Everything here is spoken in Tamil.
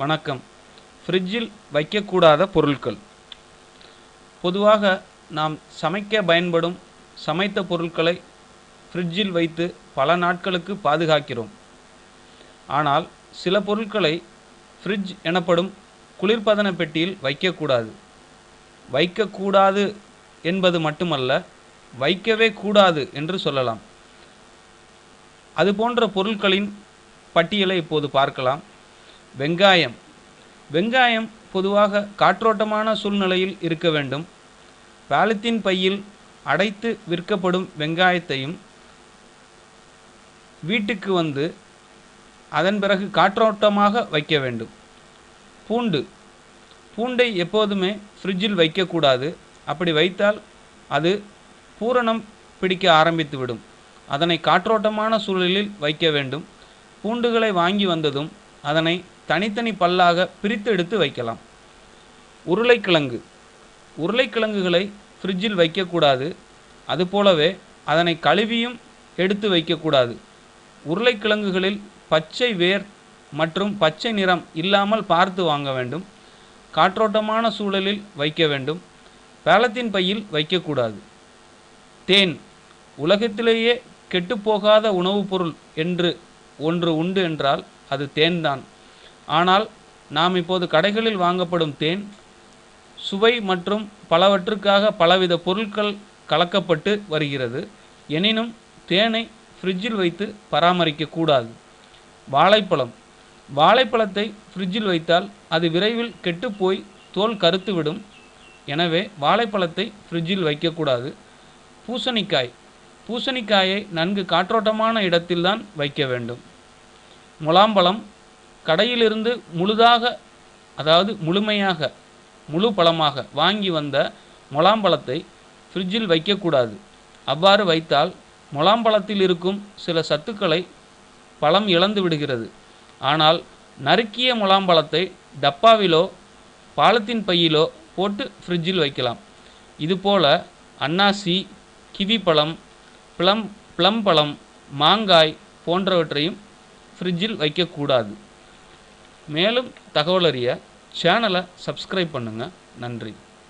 வணக்கம். ஃப்ரிட்ஜில் வைக்கக்கூடாத பொருட்கள். பொதுவாக நாம் சமைக்க பயன்படும் சமைத்த பொருட்களை ஃப்ரிட்ஜில் வைத்து பல நாட்களுக்கு பாதுகாக்கிறோம். ஆனால் சில பொருட்களை ஃப்ரிட்ஜ் எனப்படும் குளிர்பதன பெட்டியில் வைக்கக்கூடாது. வைக்கக்கூடாது என்பது மட்டுமல்ல, வைக்கவே கூடாது என்று சொல்லலாம். அதுபோன்ற பொருட்களின் பட்டியலை இப்போது பார்க்கலாம். வெங்காயம். வெங்காயம் பொதுவாக காற்றோட்டமான சூழ்நிலையில் இருக்க வேண்டும். பாலித்தீன் பையில் அடைத்து விற்கப்படும் வெங்காயத்தையும் வீட்டுக்கு வந்து அதன் பிறகு காற்றோட்டமாக வைக்க வேண்டும். பூண்டு. பூண்டை எப்போதுமே ஃப்ரிட்ஜில் வைக்கக்கூடாது. அப்படி வைத்தால் அது பூரணம் பிடிக்க ஆரம்பித்துவிடும். அதனை காற்றோட்டமான சூழலில் வைக்க வேண்டும். பூண்டுகளை வாங்கி வந்ததும் அதனை தனித்தனி பல்லாக பிரித்து எடுத்து வைக்கலாம். உருளைக்கிழங்கு. உருளைக்கிழங்குகளை ஃப்ரிட்ஜில் வைக்கக்கூடாது. அதுபோலவே அதனை கழுவியும் எடுத்து வைக்கக்கூடாது. உருளைக்கிழங்குகளில் பச்சை வேர் மற்றும் பச்சை நிறம் இல்லாமல் பார்த்து வாங்க வேண்டும். காற்றோட்டமான சூழலில் வைக்க வேண்டும். பாலித்தீன் பையில் வைக்கக்கூடாது. தேன். உலகத்திலேயே கெட்டுப்போகாத உணவுப் பொருள் என்று ஒன்று உண்டு என்றால் அது தேன்தான். ஆனால் நாம் இப்போது கடைகளில் வாங்கப்படும் தேன் சுவை மற்றும் பலவற்றுக்காக பலவித பொருட்கள் கலக்கப்பட்டு வருகிறது. எனினும் தேனை ஃப்ரிட்ஜில் வைத்து பராமரிக்கக்கூடாது. வாழைப்பழம். வாழைப்பழத்தை ஃப்ரிட்ஜில் வைத்தால் அது விரைவில் கெட்டுப்போய் தோல் கருத்துவிடும். எனவே வாழைப்பழத்தை ஃப்ரிட்ஜில் வைக்கக்கூடாது. பூசணிக்காய். பூசணிக்காயை நன்கு காற்றோட்டமான இடத்தில்தான் வைக்க வேண்டும். முலாம்பழம். கடையிலிருந்து முழுதாக, அதாவது முழுமையாக, முழு பழமாக வாங்கி வந்த முலாம்பழத்தை ஃப்ரிட்ஜில் வைக்கக்கூடாது. அவ்வாறு வைத்தால் முலாம்பழத்தில் இருக்கும் சில சத்துக்களை பழம் இழந்து விடுகிறது. ஆனால் நறுக்கிய முலாம்பழத்தை டப்பாவிலோ பாலித்தீன் பையிலோ போட்டு ஃப்ரிட்ஜில் வைக்கலாம். இதுபோல அன்னாசி, கிவி பழம், ப்ளம் பழம், மாங்காய் போன்றவற்றையும் ஃப்ரிட்ஜில் வைக்கக்கூடாது. மேலும் தகவல் அறிய சேனலை சப்ஸ்கிரைப் பண்ணுங்கள். நன்றி.